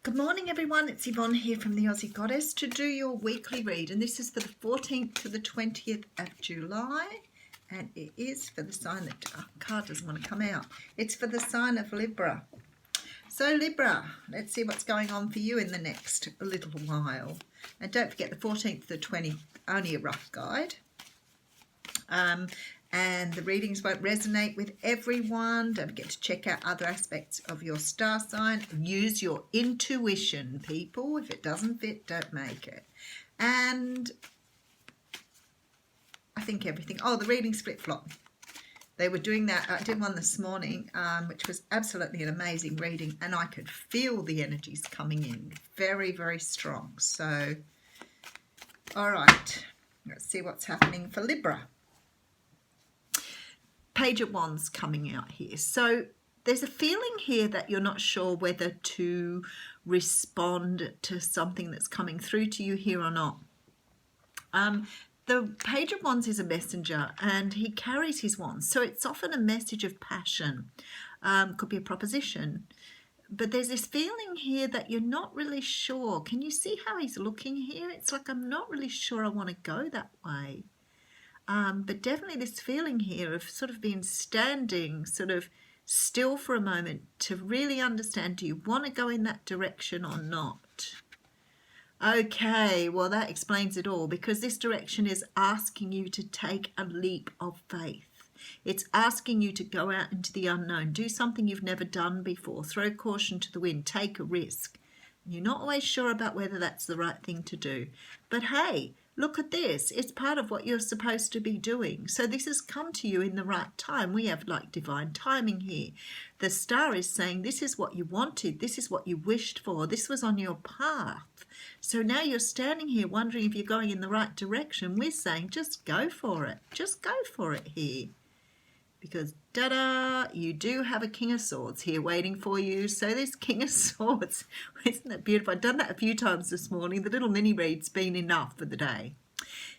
Good morning, everyone. It's Yvonne here from the Aussie Goddess to do your weekly read. And this is for the 14th to the 20th of July. And it is for the sign that card doesn't want to come out. It's for the sign of Libra. So Libra, let's see what's going on for you in the next little while. And don't forget the 14th to the 20th, only a rough guide. And the readings won't resonate with everyone. Don't forget to check out other aspects of your star sign. Use your intuition, people. If it doesn't fit, don't make it. And I think everything. Oh, the readings flip-flop. They were doing that. I did one this morning, which was absolutely an amazing reading. And I could feel the energies coming in. Very, very strong. So, all right. Let's see what's happening for Libra. Page of Wands coming out here. So there's a feeling here that you're not sure whether to respond to something that's coming through to you here or not. The Page of Wands is a messenger and he carries his wands. So it's often a message of passion. Could be a proposition. But there's this feeling here that you're not really sure. Can you see how he's looking here? It's like, I'm not really sure I want to go that way. But definitely this feeling here of sort of being standing sort of still for a moment to really understand, do you want to go in that direction or not? Okay, well that explains it all, because this direction is asking you to take a leap of faith. It's asking you to go out into the unknown, do something you've never done before, throw caution to the wind, take a risk. You're not always sure about whether that's the right thing to do. But hey, look at this. It's part of what you're supposed to be doing. So this has come to you in the right time. We have like divine timing here. The star is saying this is what you wanted. This is what you wished for. This was on your path. So now you're standing here wondering if you're going in the right direction. We're saying just go for it. Just go for it here. Because, da-da, you do have a King of Swords here waiting for you. So this King of Swords, isn't that beautiful? I've done that a few times this morning. The little mini read's been enough for the day.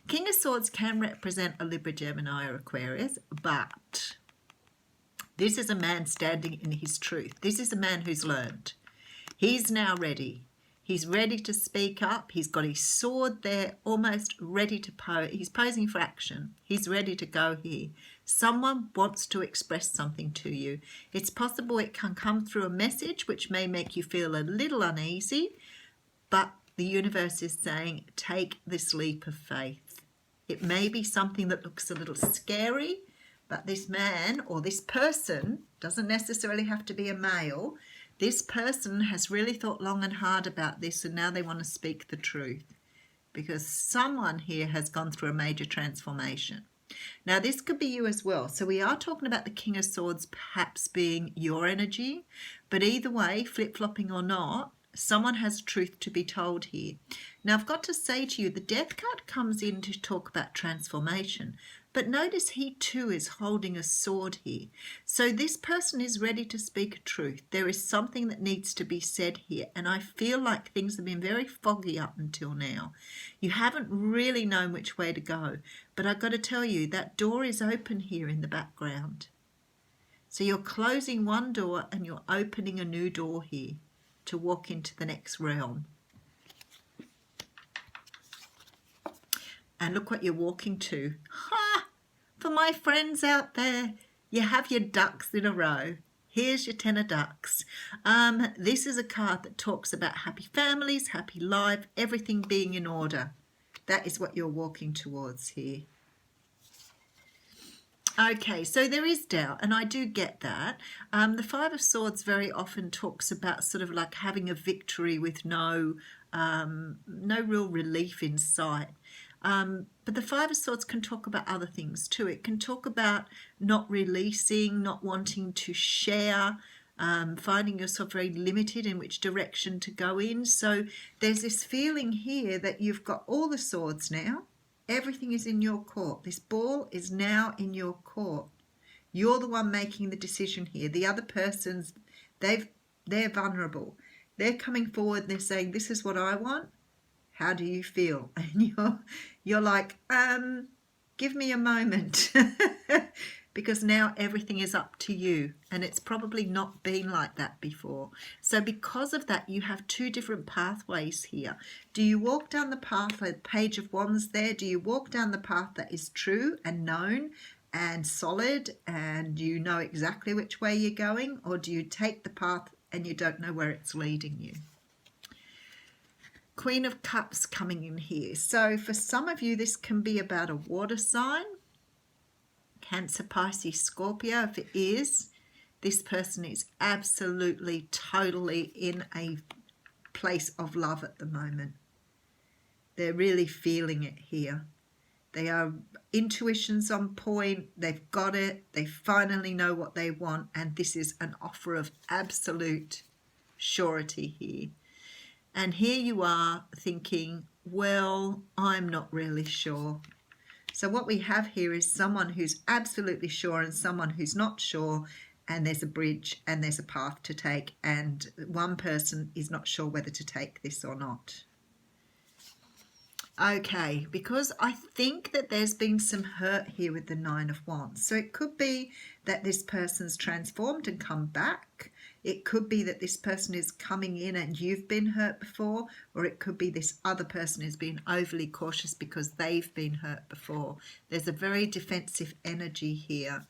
King of Swords can represent a Libra, Gemini or Aquarius, but this is a man standing in his truth. This is a man who's learned. He's now ready. He's ready to speak up. He's got his sword there, almost ready to pose. He's posing for action. He's ready to go here. Someone wants to express something to you. It's possible it can come through a message which may make you feel a little uneasy, but the universe is saying, take this leap of faith. It may be something that looks a little scary, but this man or this person, doesn't necessarily have to be a male, this person has really thought long and hard about this, and now they want to speak the truth, because someone here has gone through a major transformation. Now, this could be you as well. So we are talking about the King of Swords perhaps being your energy, but either way, flip-flopping or not, someone has truth to be told here. Now, I've got to say to you, the Death card comes in to talk about transformation, but notice he too is holding a sword here. So this person is ready to speak a truth. There is something that needs to be said here, and I feel like things have been very foggy up until now. You haven't really known which way to go, but I've got to tell you, that door is open here in the background. So you're closing one door and you're opening a new door here to walk into the next realm. And look what you're walking to. Ha! For my friends out there, you have your ducks in a row. Here's your 10 of ducks. This is a card that talks about happy families, happy life, everything being in order. That is what you're walking towards here. Okay, so there is doubt, and I do get that. The Five of Swords very often talks about sort of like having a victory with no real relief in sight. But the Five of Swords can talk about other things too. It can talk about not releasing, not wanting to share, finding yourself very limited in which direction to go in. So there's this feeling here that you've got all the swords now. Everything is in your court. This ball is now in your court. You're the one making the decision here. The other person's, they're vulnerable. They're coming forward and they're saying, this is what I want. How do you feel? And you're like, give me a moment. because now everything is up to you, and it's probably not been like that before. So because of that, you have two different pathways here. Do you walk down the path, like Page of Wands there? Do you walk down the path that is true and known and solid, and you know exactly which way you're going, or do you take the path and you don't know where it's leading you? Queen of Cups coming in here. So for some of you, this can be about a water sign. Cancer, Pisces, Scorpio. If it is, this person is absolutely, totally in a place of love at the moment. They're really feeling it here. They are, intuition's on point. They've got it. They finally know what they want. And this is an offer of absolute surety here. And here you are thinking, well, I'm not really sure. So what we have here is someone who's absolutely sure and someone who's not sure, and there's a bridge and there's a path to take, and one person is not sure whether to take this or not. Okay, because I think that there's been some hurt here with the Nine of Wands. So it could be that this person's transformed and come back. It could be that this person is coming in and you've been hurt before, or it could be this other person is being overly cautious because they've been hurt before. There's a very defensive energy here.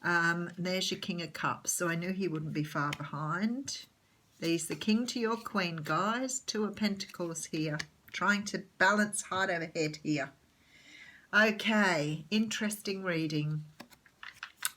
There's your King of Cups, so I knew he wouldn't be far behind. There's the King to your Queen, guys. Two of Pentacles here, trying to balance heart over head here. Okay, interesting reading.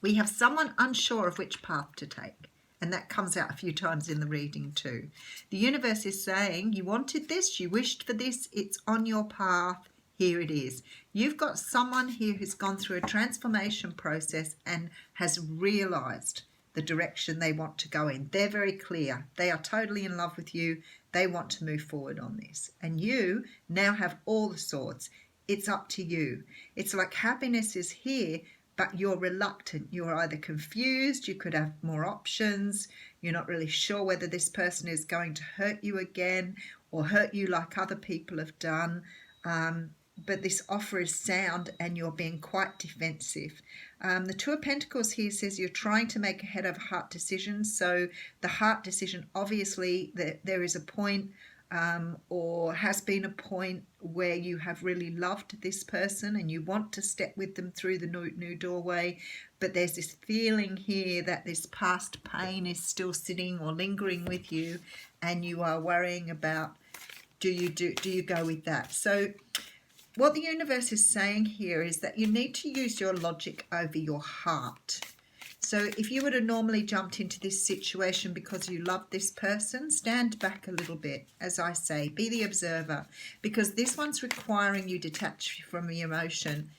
We have someone unsure of which path to take. And that comes out a few times in the reading too. The universe is saying, you wanted this, you wished for this, it's on your path, here it is. You've got someone here who's gone through a transformation process and has realised the direction they want to go in. They're very clear. They are totally in love with you. They want to move forward on this. And you now have all the swords. It's up to you. It's like happiness is here, but you're reluctant. You're either confused, you could have more options, you're not really sure whether this person is going to hurt you again or hurt you like other people have done. But this offer is sound and you're being quite defensive. The Two of Pentacles here says you're trying to make a head over heart decision. So the heart decision, obviously, there is a point or has been a point where you have really loved this person and you want to step with them through the new doorway, but there's this feeling here that this past pain is still sitting or lingering with you, and you are worrying about do you go with that. So what the universe is saying here is that you need to use your logic over your heart. So if you would have normally jumped into this situation because you love this person, stand back a little bit, as I say, be the observer, because this one's requiring you detach from the emotion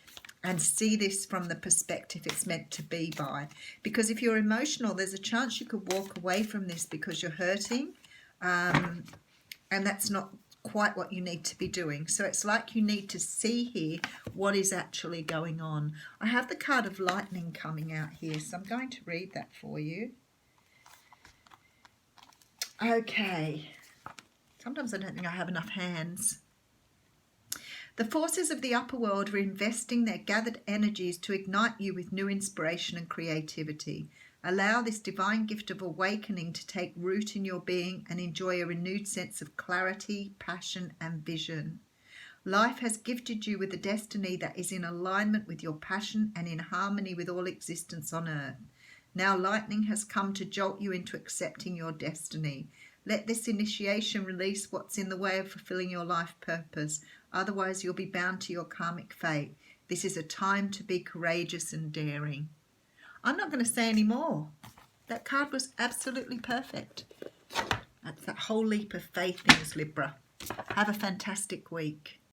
and see this from the perspective it's meant to be by. Because if you're emotional, there's a chance you could walk away from this because you're hurting, and that's not quite what you need to be doing. So it's like you need to see here what is actually going on. I have the card of lightning coming out here, so I'm going to read that for you. Okay. Sometimes I don't think I have enough hands. The forces of the upper world are investing their gathered energies to ignite you with new inspiration and creativity. Allow this divine gift of awakening to take root in your being and enjoy a renewed sense of clarity, passion, and vision. Life has gifted you with a destiny that is in alignment with your passion and in harmony with all existence on earth. Now lightning has come to jolt you into accepting your destiny. Let this initiation release what's in the way of fulfilling your life purpose. Otherwise, you'll be bound to your karmic fate. This is a time to be courageous and daring. I'm not going to say any more. That card was absolutely perfect. That's that whole leap of faith things, Libra. Have a fantastic week.